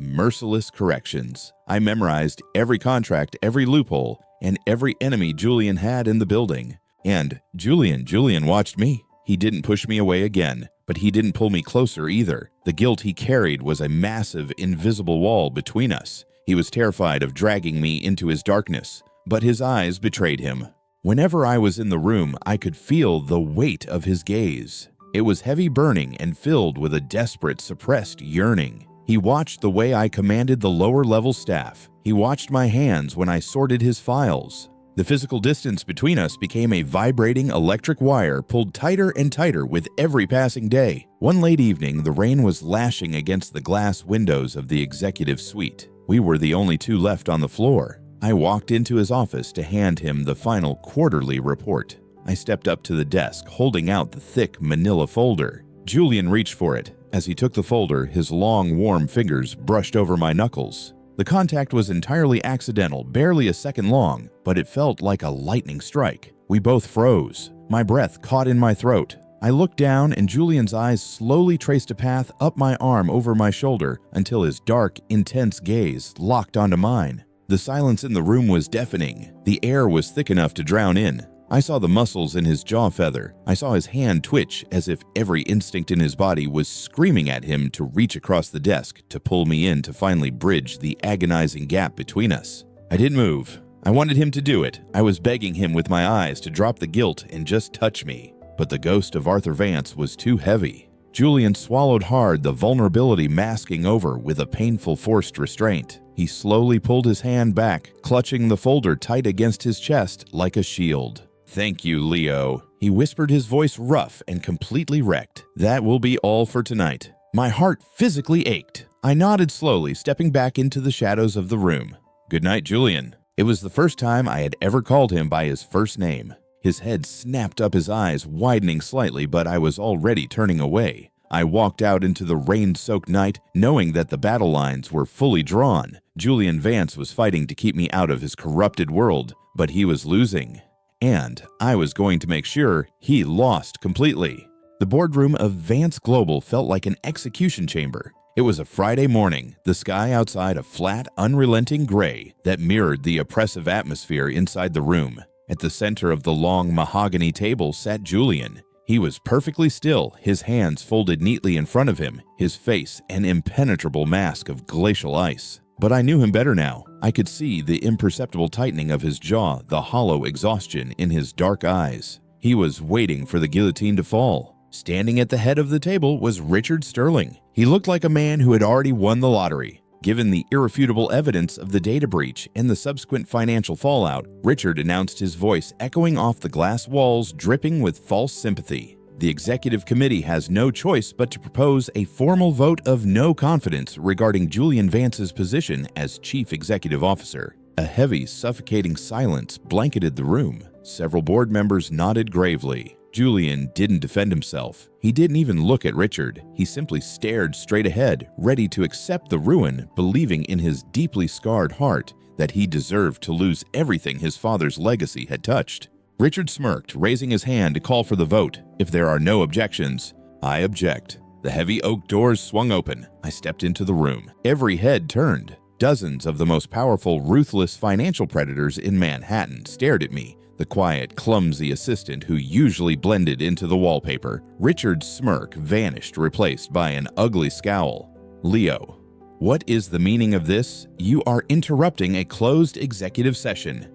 merciless corrections. I memorized every contract, every loophole, and every enemy Julian had in the building. And Julian watched me. He didn't push me away again, but he didn't pull me closer either. The guilt he carried was a massive, invisible wall between us. He was terrified of dragging me into his darkness, but his eyes betrayed him. Whenever I was in the room, I could feel the weight of his gaze. It was heavy burning and filled with a desperate, suppressed yearning. He watched the way I commanded the lower-level staff. He watched my hands when I sorted his files. The physical distance between us became a vibrating electric wire pulled tighter and tighter with every passing day. One late evening, the rain was lashing against the glass windows of the executive suite. We were the only two left on the floor. I walked into his office to hand him the final quarterly report. I stepped up to the desk, holding out the thick manila folder. Julian reached for it. As he took the folder, his long, warm fingers brushed over my knuckles. The contact was entirely accidental, barely a second long, but it felt like a lightning strike. We both froze. My breath caught in my throat. I looked down, and Julian's eyes slowly traced a path up my arm over my shoulder until his dark, intense gaze locked onto mine. The silence in the room was deafening. The air was thick enough to drown in. I saw the muscles in his jaw feather. I saw his hand twitch as if every instinct in his body was screaming at him to reach across the desk to pull me in to finally bridge the agonizing gap between us. I didn't move. I wanted him to do it. I was begging him with my eyes to drop the guilt and just touch me. But the ghost of Arthur Vance was too heavy. Julian swallowed hard, the vulnerability masking over with a painful forced restraint. He slowly pulled his hand back, clutching the folder tight against his chest like a shield. "Thank you, Leo," he whispered, his voice rough and completely wrecked. "That will be all for tonight." My heart physically ached. I nodded slowly, stepping back into the shadows of the room. "Good night, Julian." It was the first time I had ever called him by his first name. His head snapped up, his eyes widening slightly, but I was already turning away. I walked out into the rain-soaked night, knowing that the battle lines were fully drawn. Julian Vance was fighting to keep me out of his corrupted world, but he was losing. And I was going to make sure he lost completely. The boardroom of Vance Global felt like an execution chamber. It was a Friday morning, the sky outside a flat, unrelenting gray that mirrored the oppressive atmosphere inside the room. At the center of the long mahogany table sat Julian. He was perfectly still, his hands folded neatly in front of him, his face an impenetrable mask of glacial ice. But I knew him better now. I could see the imperceptible tightening of his jaw, the hollow exhaustion in his dark eyes. He was waiting for the guillotine to fall. Standing at the head of the table was Richard Sterling. He looked like a man who had already won the lottery. Given the irrefutable evidence of the data breach and the subsequent financial fallout, Richard announced, his voice echoing off the glass walls, dripping with false sympathy. The executive committee has no choice but to propose a formal vote of no confidence regarding Julian Vance's position as chief executive officer. A heavy, suffocating silence blanketed the room. Several board members nodded gravely. Julian didn't defend himself. He didn't even look at Richard. He simply stared straight ahead, ready to accept the ruin, believing in his deeply scarred heart that he deserved to lose everything his father's legacy had touched. Richard smirked, raising his hand to call for the vote. "If there are no objections, I object." The heavy oak doors swung open. I stepped into the room. Every head turned. Dozens of the most powerful, ruthless financial predators in Manhattan stared at me. The quiet, clumsy assistant who usually blended into the wallpaper. Richard's smirk vanished, replaced by an ugly scowl. "Leo, what is the meaning of this? You are interrupting a closed executive session."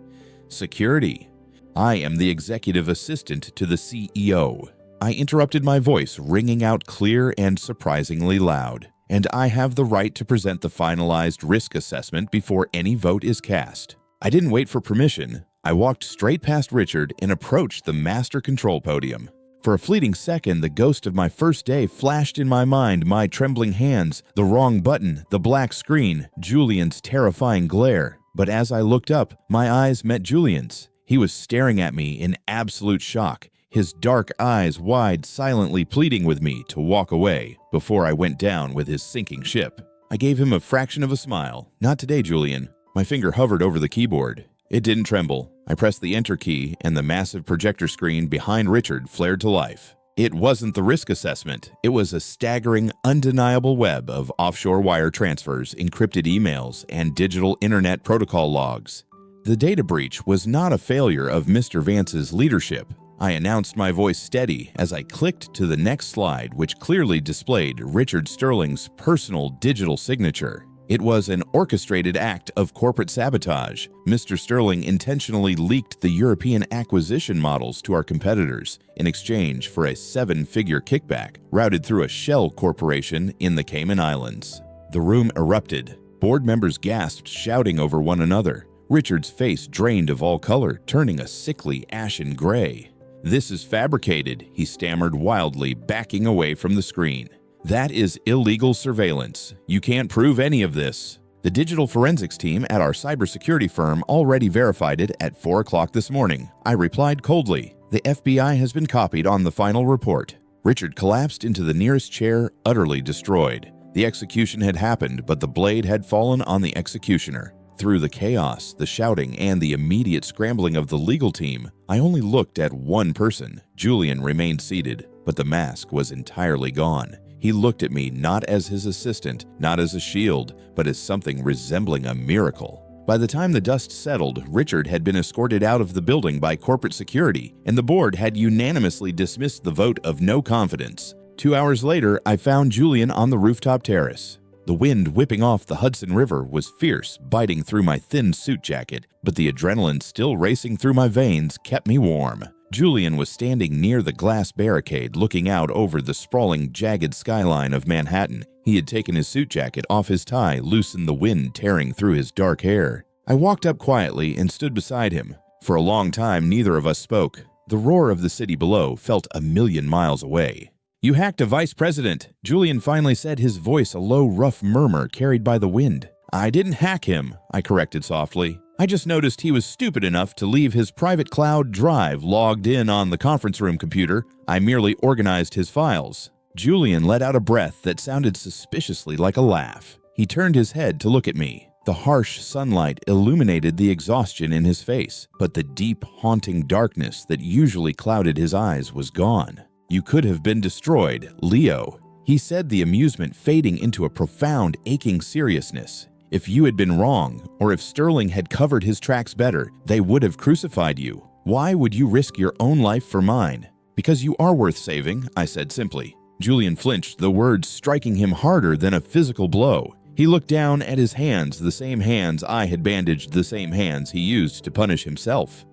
"Security. I am the executive assistant to the CEO." I interrupted, my voice ringing out clear and surprisingly loud. "And I have the right to present the finalized risk assessment before any vote is cast." I didn't wait for permission. I walked straight past Richard and approached the master control podium. For a fleeting second, the ghost of my first day flashed in my mind, my trembling hands, the wrong button, the black screen, Julian's terrifying glare. But as I looked up, my eyes met Julian's. He was staring at me in absolute shock, his dark eyes wide, silently pleading with me to walk away before I went down with his sinking ship. I gave him a fraction of a smile. "Not today, Julian." My finger hovered over the keyboard. It didn't tremble. I pressed the enter key, and the massive projector screen behind Richard flared to life. It wasn't the risk assessment. It was a staggering, undeniable web of offshore wire transfers, encrypted emails, and digital internet protocol logs. The data breach was not a failure of Mr. Vance's leadership. I announced, my voice steady, as I clicked to the next slide, which clearly displayed Richard Sterling's personal digital signature. It was an orchestrated act of corporate sabotage. Mr. Sterling intentionally leaked the European acquisition models to our competitors in exchange for a 7-figure kickback routed through a shell corporation in the Cayman Islands. The room erupted. Board members gasped, shouting over one another. Richard's face drained of all color, turning a sickly ashen gray. "This is fabricated," he stammered wildly, backing away from the screen. "That is illegal surveillance. You can't prove any of this." The digital forensics team at our cybersecurity firm already verified it at 4 o'clock this morning. I replied coldly. The FBI has been copied on the final report. Richard collapsed into the nearest chair, utterly destroyed. The execution had happened, but the blade had fallen on the executioner. Through the chaos, the shouting, and the immediate scrambling of the legal team, I only looked at one person. Julian remained seated, but the mask was entirely gone. He looked at me not as his assistant, not as a shield, but as something resembling a miracle. By the time the dust settled, Richard had been escorted out of the building by corporate security, and the board had unanimously dismissed the vote of no confidence. 2 hours later, I found Julian on the rooftop terrace. The wind whipping off the Hudson River was fierce, biting through my thin suit jacket, but the adrenaline still racing through my veins kept me warm. Julian was standing near the glass barricade, looking out over the sprawling, jagged skyline of Manhattan. He had taken his suit jacket off his tie, loosened the wind tearing through his dark hair. I walked up quietly and stood beside him. For a long time, neither of us spoke. The roar of the city below felt a million miles away. "You hacked a vice president," Julian finally said, his voice a low, rough murmur carried by the wind. "I didn't hack him," I corrected softly. "I just noticed he was stupid enough to leave his private cloud drive logged in on the conference room computer. I merely organized his files." Julian let out a breath that sounded suspiciously like a laugh. He turned his head to look at me. The harsh sunlight illuminated the exhaustion in his face, but the deep, haunting darkness that usually clouded his eyes was gone. "You could have been destroyed, Leo," he said, the amusement fading into a profound, aching seriousness. "If you had been wrong, or if Sterling had covered his tracks better, they would have crucified you. Why would you risk your own life for mine?" "Because you are worth saving," I said simply. Julian flinched, the words striking him harder than a physical blow. He looked down at his hands, the same hands I had bandaged, the same hands he used to punish himself.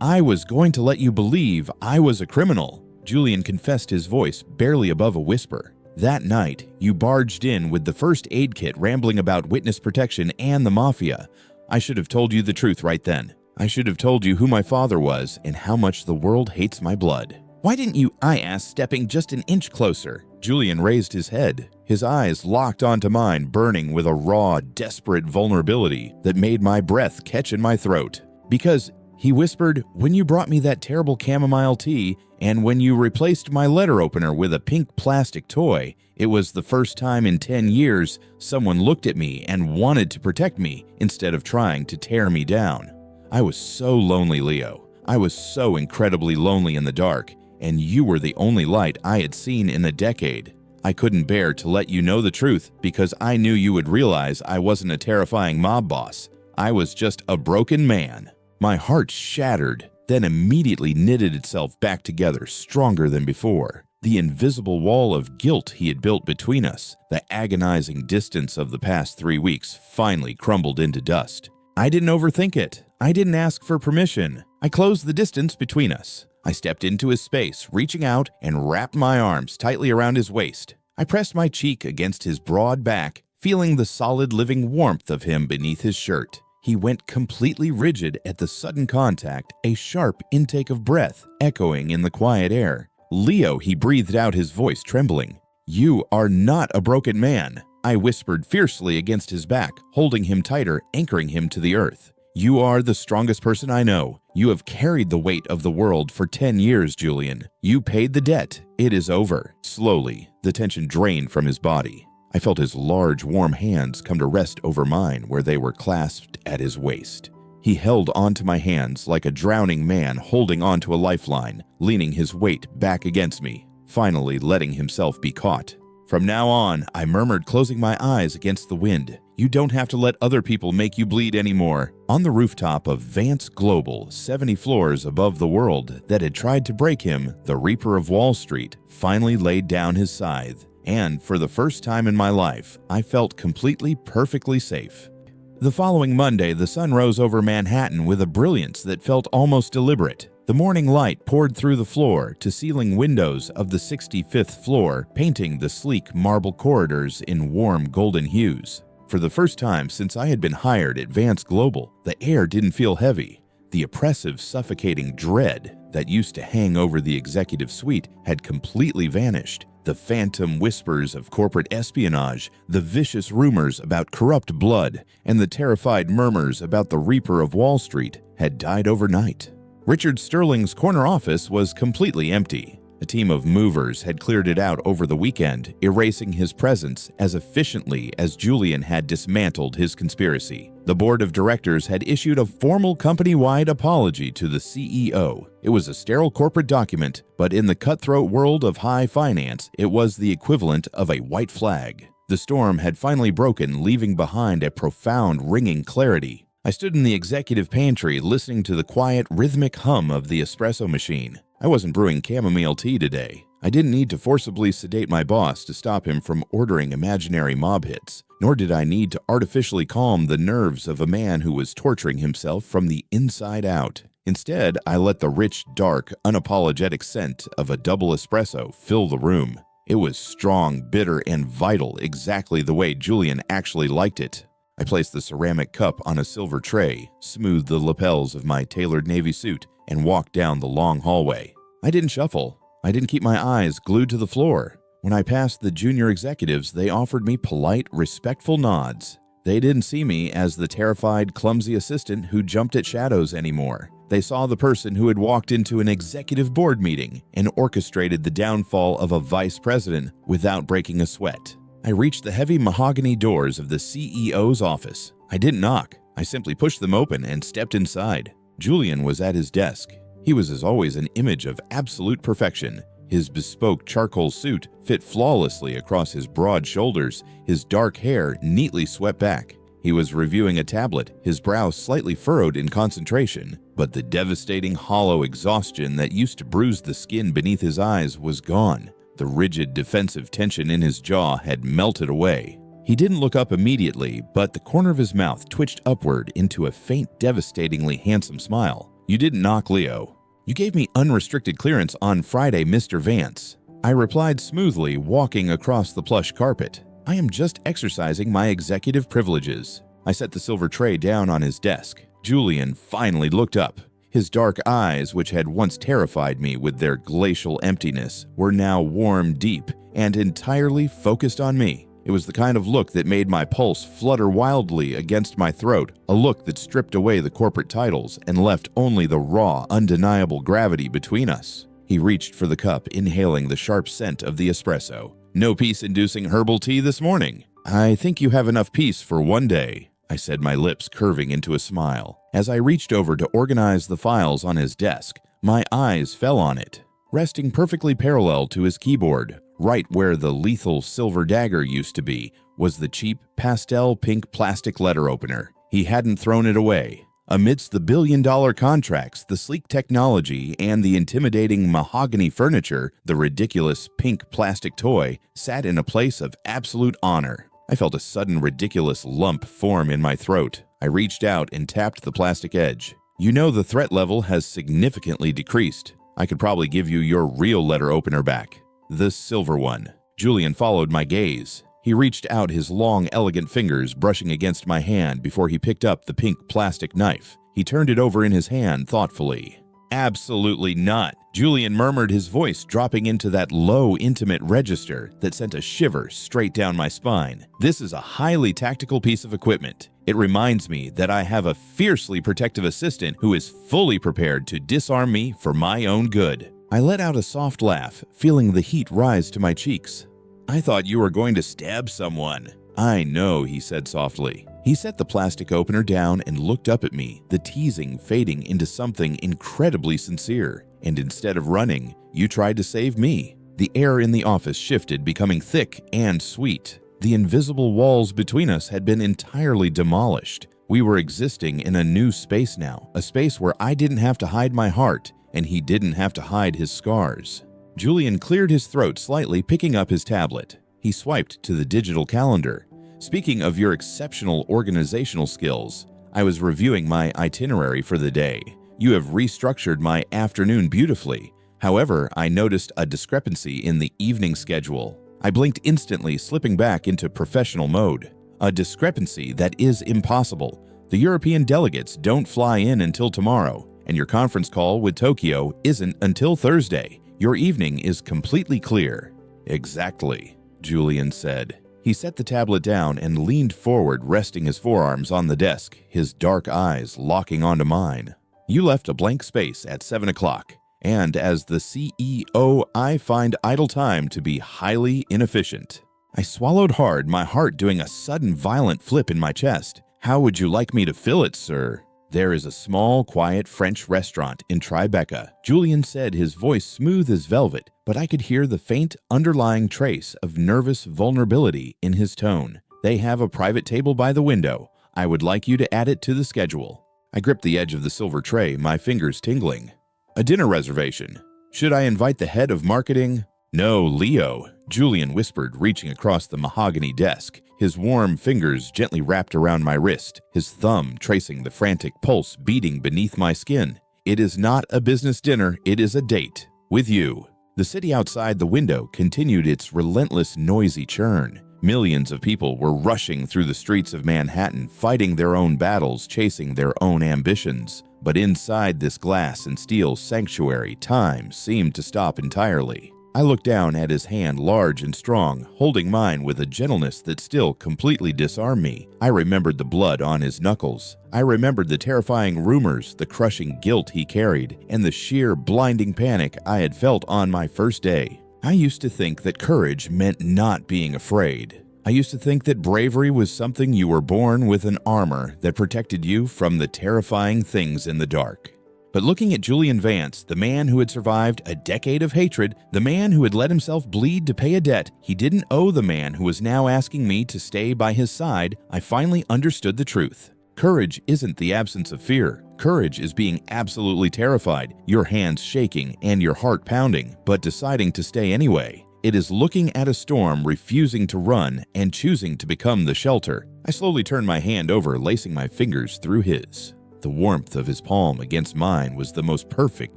"I was going to let you believe I was a criminal," Julian confessed, his voice barely above a whisper. "That night, you barged in with the first aid kit rambling about witness protection and the mafia. I should have told you the truth right then. I should have told you who my father was and how much the world hates my blood." "Why didn't you?" I asked, stepping just an inch closer. Julian raised his head. His eyes locked onto mine, burning with a raw, desperate vulnerability that made my breath catch in my throat. "Because," he whispered, "when you brought me that terrible chamomile tea, and when you replaced my letter opener with a pink plastic toy, it was the first time in 10 years someone looked at me and wanted to protect me instead of trying to tear me down. I was so lonely, Leo. I was so incredibly lonely in the dark, and you were the only light I had seen in a decade. I couldn't bear to let you know the truth because I knew you would realize I wasn't a terrifying mob boss. I was just a broken man." My heart shattered, then immediately knitted itself back together, stronger than before. The invisible wall of guilt he had built between us, the agonizing distance of the past 3 weeks, finally crumbled into dust. I didn't overthink it. I didn't ask for permission. I closed the distance between us. I stepped into his space, reaching out and wrapped my arms tightly around his waist. I pressed my cheek against his broad back, feeling the solid living warmth of him beneath his shirt. He went completely rigid at the sudden contact, a sharp intake of breath echoing in the quiet air. "Leo," he breathed out, his voice trembling. "You are not a broken man," I whispered fiercely against his back, holding him tighter, anchoring him to the earth. "You are the strongest person I know. You have carried the weight of the world for 10 years, Julian. You paid the debt. It is over." Slowly, the tension drained from his body. I felt his large, warm hands come to rest over mine where they were clasped at his waist. He held onto my hands like a drowning man holding onto a lifeline, leaning his weight back against me, finally letting himself be caught. From now on, I murmured, closing my eyes against the wind. You don't have to let other people make you bleed anymore. On the rooftop of Vance Global, 70 floors above the world that had tried to break him, the Reaper of Wall Street finally laid down his scythe. And for the first time in my life, I felt completely, perfectly safe. The following Monday, the sun rose over Manhattan with a brilliance that felt almost deliberate. The morning light poured through the floor-to-ceiling windows of the 65th floor, painting the sleek marble corridors in warm golden hues. For the first time since I had been hired at Vance Global, the air didn't feel heavy. The oppressive, suffocating dread that used to hang over the executive suite had completely vanished. The phantom whispers of corporate espionage, the vicious rumors about corrupt blood, and the terrified murmurs about the Reaper of Wall Street had died overnight. Richard Sterling's corner office was completely empty. A team of movers had cleared it out over the weekend, erasing his presence as efficiently as Julian had dismantled his conspiracy. The board of directors had issued a formal company-wide apology to the CEO. It was a sterile corporate document, but in the cutthroat world of high finance, it was the equivalent of a white flag. The storm had finally broken, leaving behind a profound, ringing clarity. I stood in the executive pantry listening to the quiet, rhythmic hum of the espresso machine. I wasn't brewing chamomile tea today. I didn't need to forcibly sedate my boss to stop him from ordering imaginary mob hits, nor did I need to artificially calm the nerves of a man who was torturing himself from the inside out. Instead, I let the rich, dark, unapologetic scent of a double espresso fill the room. It was strong, bitter, and vital, exactly the way Julian actually liked it. I placed the ceramic cup on a silver tray, smoothed the lapels of my tailored navy suit, and walked down the long hallway. I didn't shuffle. I didn't keep my eyes glued to the floor. When I passed the junior executives, they offered me polite, respectful nods. They didn't see me as the terrified, clumsy assistant who jumped at shadows anymore. They saw the person who had walked into an executive board meeting and orchestrated the downfall of a vice president without breaking a sweat. I reached the heavy mahogany doors of the CEO's office. I didn't knock. I simply pushed them open and stepped inside. Julian was at his desk. He was, as always, an image of absolute perfection. His bespoke charcoal suit fit flawlessly across his broad shoulders, his dark hair neatly swept back. He was reviewing a tablet, his brow slightly furrowed in concentration, but the devastating hollow exhaustion that used to bruise the skin beneath his eyes was gone. The rigid defensive tension in his jaw had melted away. He didn't look up immediately, but the corner of his mouth twitched upward into a faint, devastatingly handsome smile. "You didn't knock, Leo. You gave me unrestricted clearance on Friday, Mr. Vance." I replied smoothly, walking across the plush carpet. "I am just exercising my executive privileges." I set the silver tray down on his desk. Julian finally looked up. His dark eyes, which had once terrified me with their glacial emptiness, were now warm, deep, and entirely focused on me. It was the kind of look that made my pulse flutter wildly against my throat, a look that stripped away the corporate titles and left only the raw, undeniable gravity between us. He reached for the cup, inhaling the sharp scent of the espresso. "No peace-inducing herbal tea this morning." "I think you have enough peace for one day," I said, my lips curving into a smile. As I reached over to organize the files on his desk, my eyes fell on it. Resting perfectly parallel to his keyboard, right where the lethal silver dagger used to be, was the cheap pastel pink plastic letter opener. He hadn't thrown it away. Amidst the billion-dollar contracts, the sleek technology, and the intimidating mahogany furniture, the ridiculous pink plastic toy sat in a place of absolute honor. I felt a sudden ridiculous lump form in my throat. I reached out and tapped the plastic edge. "You know the threat level has significantly decreased. I could probably give you your real letter opener back. The silver one." Julian followed my gaze. He reached out his long, elegant fingers, brushing against my hand before he picked up the pink plastic knife. He turned it over in his hand thoughtfully. "Absolutely not," Julian murmured, his voice dropping into that low, intimate register that sent a shiver straight down my spine. "This is a highly tactical piece of equipment. It reminds me that I have a fiercely protective assistant who is fully prepared to disarm me for my own good." I let out a soft laugh, feeling the heat rise to my cheeks. "I thought you were going to stab someone." "I know," he said softly. He set the plastic opener down and looked up at me, the teasing fading into something incredibly sincere. "And instead of running, you tried to save me." The air in the office shifted, becoming thick and sweet. The invisible walls between us had been entirely demolished. We were existing in a new space now, a space where I didn't have to hide my heart, and he didn't have to hide his scars. Julian cleared his throat slightly, picking up his tablet. He swiped to the digital calendar. Speaking of your exceptional organizational skills, I was reviewing my itinerary for the day. You have restructured my afternoon beautifully. However, I noticed a discrepancy in the evening schedule. I blinked instantly, slipping back into professional mode. A discrepancy that is impossible. The European delegates don't fly in until tomorrow, and your conference call with Tokyo isn't until Thursday. Your evening is completely clear. Exactly, Julian said. He set the tablet down and leaned forward, resting his forearms on the desk, his dark eyes locking onto mine. You left a blank space at 7 o'clock. And as the CEO, I find idle time to be highly inefficient. I swallowed hard, my heart doing a sudden violent flip in my chest. How would you like me to fill it, sir? There is a small, quiet French restaurant in Tribeca, Julian said, his voice smooth as velvet, but I could hear the faint underlying trace of nervous vulnerability in his tone. They have a private table by the window. I would like you to add it to the schedule. I gripped the edge of the silver tray, my fingers tingling. A dinner reservation. Should I invite the head of marketing? No, Leo, Julian whispered, reaching across the mahogany desk, his warm fingers gently wrapped around my wrist, his thumb tracing the frantic pulse beating beneath my skin. It is not a business dinner, it is a date. With you. The city outside the window continued its relentless, noisy churn. Millions of people were rushing through the streets of Manhattan, fighting their own battles, chasing their own ambitions. But inside this glass and steel sanctuary, time seemed to stop entirely. I looked down at his hand, large and strong, holding mine with a gentleness that still completely disarmed me. I remembered the blood on his knuckles. I remembered the terrifying rumors, the crushing guilt he carried, and the sheer blinding panic I had felt on my first day. I used to think that courage meant not being afraid. I used to think that bravery was something you were born with, an armor that protected you from the terrifying things in the dark. But looking at Julian Vance, the man who had survived a decade of hatred, the man who had let himself bleed to pay a debt he didn't owe the man who was now asking me to stay by his side, I finally understood the truth. Courage isn't the absence of fear. Courage is being absolutely terrified, your hands shaking and your heart pounding, but deciding to stay anyway. It is looking at a storm, refusing to run, and choosing to become the shelter. I slowly turned my hand over, lacing my fingers through his. The warmth of his palm against mine was the most perfect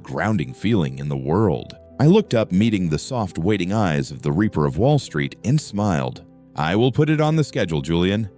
grounding feeling in the world. I looked up, meeting the soft, waiting eyes of the Reaper of Wall Street, and smiled. I will put it on the schedule, Julian.